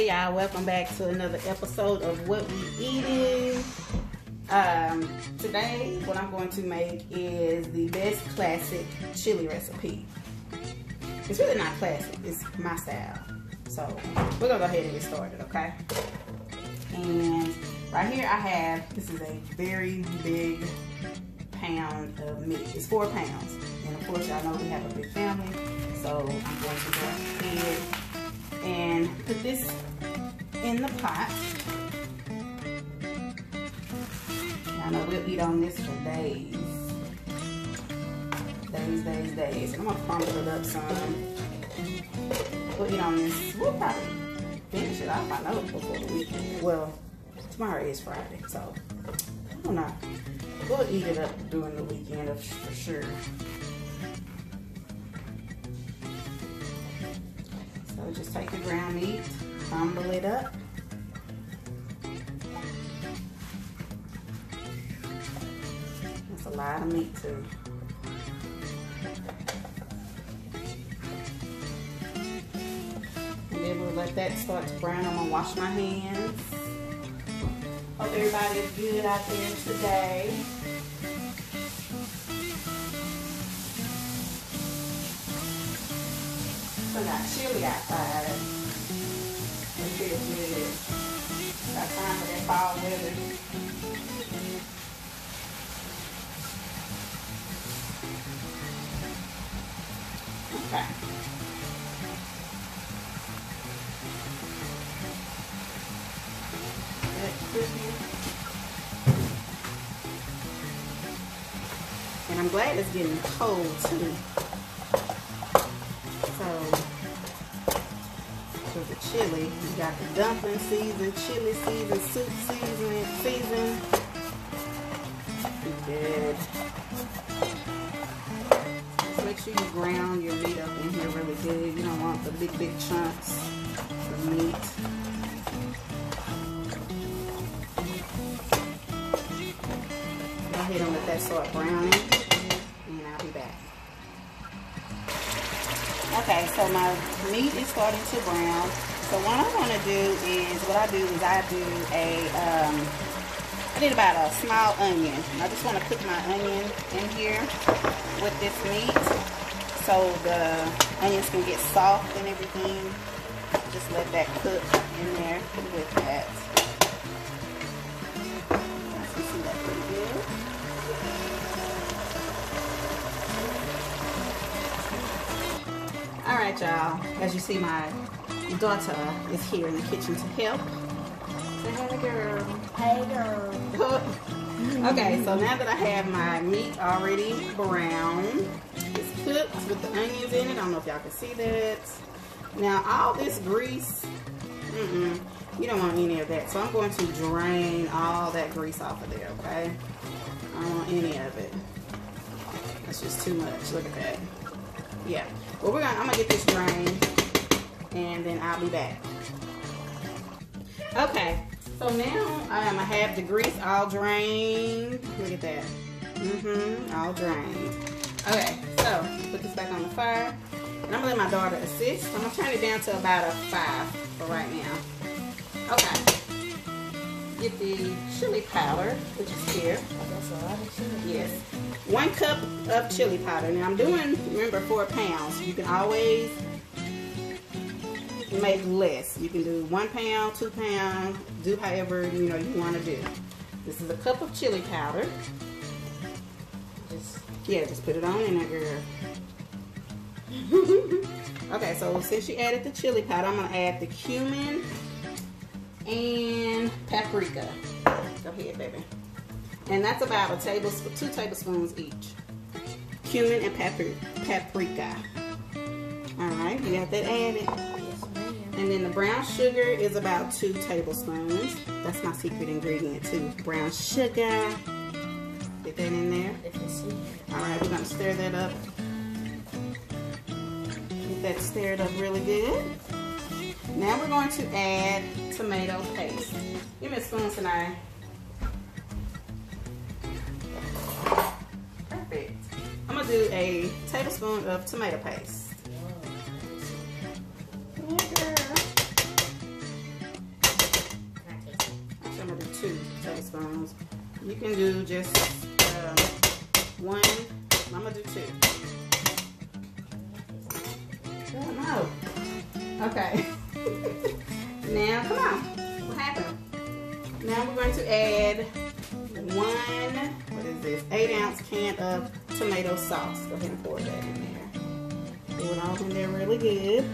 Hey y'all, welcome back to another episode of What We Eating. Today, what I'm going to make is the best classic chili recipe. It's really not classic, it's my style. So, we're gonna go ahead and get started, okay? And right here I have, this is a very big pound of meat. It's 4 pounds. And of course, y'all know we have a big family. So, I'm going to go ahead and put this in the pot. I know we'll eat on this for days. Days. I'm gonna crumble it up some. We'll eat on this. We'll probably finish it off, I know, before the weekend. Well, tomorrow is Friday, so I don't know. We'll eat it up during the weekend for sure. So just take the ground meat, crumble it up. That's a lot of meat too. And then we'll let that start to brown. I'm gonna wash my hands. Hope everybody is good out there today. I got chili outside. It feels good. Got time for that fall weather. Okay. And I'm glad it's getting cold too. So the chili, you got the dumpling season, chili season, soup season. Good. Just make sure you ground your meat up in here really good. You don't want the big chunks of meat. Go ahead and let that start browning, and I'll be back. Okay, so my meat is starting to brown. So what I want to do is, I did about a small onion. I just want to cook my onion in here with this meat so the onions can get soft and everything. Just let that cook in there with that. You see that pretty good. Alright y'all, as you see, my daughter is here in the kitchen to help. Say hey girl. Hey girl. Okay, so now that I have my meat already browned, it's cooked with the onions in it. I don't know if y'all can see that. Now all this grease, you don't want any of that. So I'm going to drain all that grease off of there, okay? I don't want any of it. That's just too much. Look at that. Yeah. Well, I'm gonna get this drained, and then I'll be back. Okay. So now I have the grease all drained. Look at that. All drained. Okay. So put this back on the fire, and I'm gonna let my daughter assist. I'm gonna turn it down to about a 5 for right now. Okay. Get the chili powder, which is here. That's a lot of chili. Yes. 1 cup of chili powder. Now I'm doing, remember, 4 pounds. You can always make less. You can do 1 pound, 2 pounds, do however you want to do. This is a cup of chili powder. Just put it on in there, girl. Okay, so since you added the chili powder, I'm gonna add the cumin and paprika. Go ahead, baby. And that's about 2 tablespoons each. Cumin and paprika. Alright, you got that added. Yes, ma'am. And then the brown sugar is about 2 tablespoons. That's my secret ingredient too. Brown sugar. Get that in there. Alright, we're going to stir that up. Get that stirred up really good. Now we're going to add tomato paste. Give me a spoon tonight. Perfect. I'm going to do a tablespoon of tomato paste. Yeah, girl. 2 tablespoons. You can do just 1. I'm gonna do 2. Oh no. Okay. Now, come on. What happened? Now we're going to add 8-ounce can of tomato sauce. Go ahead and pour that in there. Pour it all in there really good.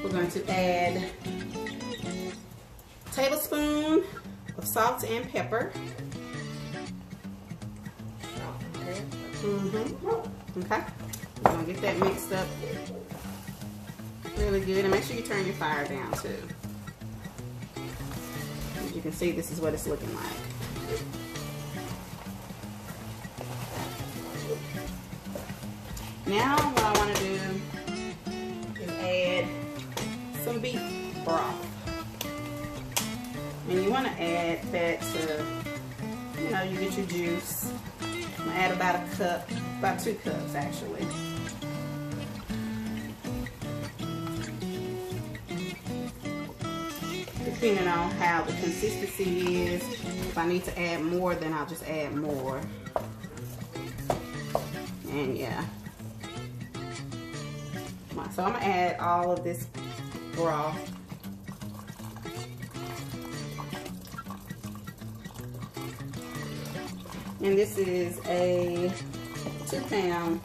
We're going to add a tablespoon of salt and pepper. Okay. We're going to get that mixed up really good. And make sure you turn your fire down too. As you can see, this is what it's looking like. Now what I want to do is add some beef broth. And you want to add that to, you get your juice. I'm going to add about a cup, about 2 cups actually. Depending on how the consistency is. If I need to add more, then I'll just add more. And yeah. So I'm gonna add all of this broth. And this is a 2-pound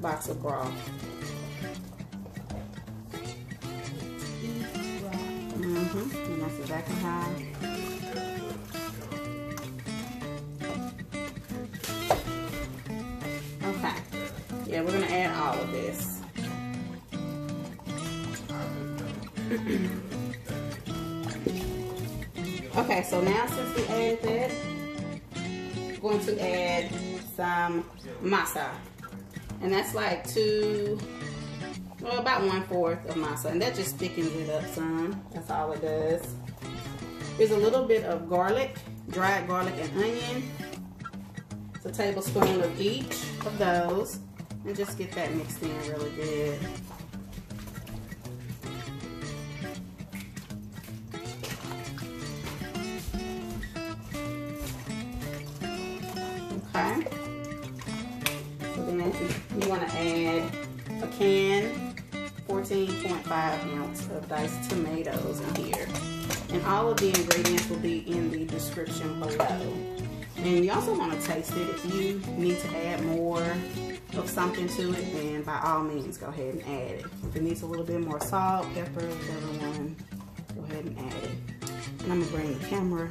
box of broth. And that's exactly how. Okay. Yeah, we're gonna add all of this. Okay, so now since we added that, we're going to add some masa. And that's like about 1/4 of masa, and that just thickens it up some. That's all it does. There's a little bit of garlic, dried garlic and onion. It's a tablespoon of each of those, and just get that mixed in really good. Okay. So then you want to add a can, 14.5 ounce of diced tomatoes in here. And all of the ingredients will be in the description below. And you also want to taste it. If you need to add more of something to it, then by all means go ahead and add it. If it needs a little bit more salt, pepper, whichever one, go ahead and add it. And I'm going to bring the camera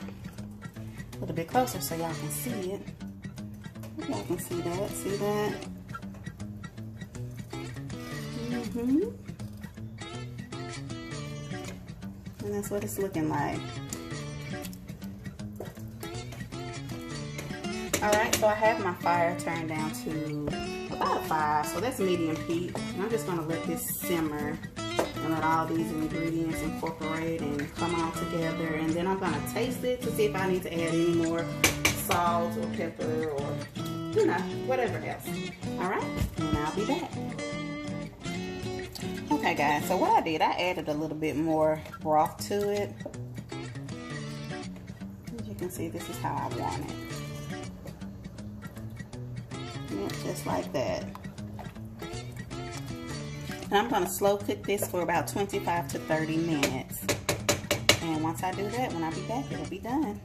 a little bit closer so y'all can see it. Y'all can see that, see that? And that's what it's looking like. Alright, so I have my fire turned down to about a 5, so that's medium heat. And I'm just going to let this simmer and let all these ingredients incorporate and come all together. And then I'm going to taste it to see if I need to add any more salt or pepper or, whatever else. Alright, and I'll be back. Okay guys, so what I did, I added a little bit more broth to it. As you can see, this is how I want it. Yep, just like that. And I'm going to slow cook this for about 25 to 30 minutes. And once I do that, when I be back, it'll be done.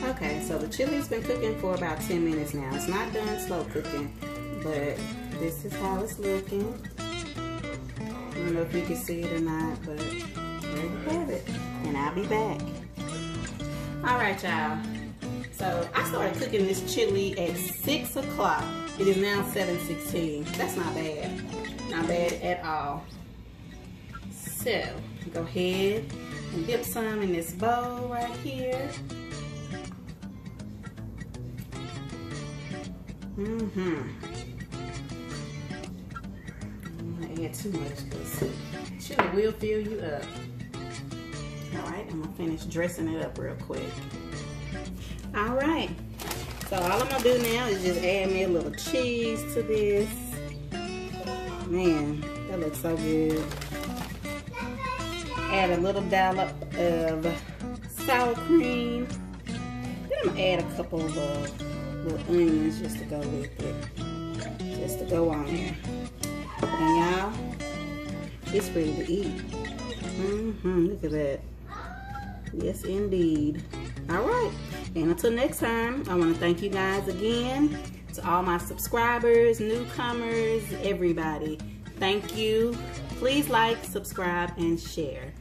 Okay, so the chili's been cooking for about 10 minutes now. It's not done slow cooking, but this is how it's looking. I don't know if you can see it or not, but there you have it. And I'll be back. Alright, y'all. So I started cooking this chili at 6 o'clock. It is now 7:16. That's not bad. Not bad at all. So, go ahead and dip some in this bowl right here. I'm gonna add too much because chili will fill you up. Alright, I'm gonna finish dressing it up real quick. Alright, So all I'm gonna do now is just add me a little cheese to this. Man, that looks so good. Add a little dollop of sour cream. Then I'm gonna add a couple of little onions just to go with it. Just to go on there. And y'all, it's ready to eat. Look at that. Yes, indeed. All right. And until next time, I want to thank you guys again. To all my subscribers, newcomers, everybody. Thank you. Please like, subscribe, and share.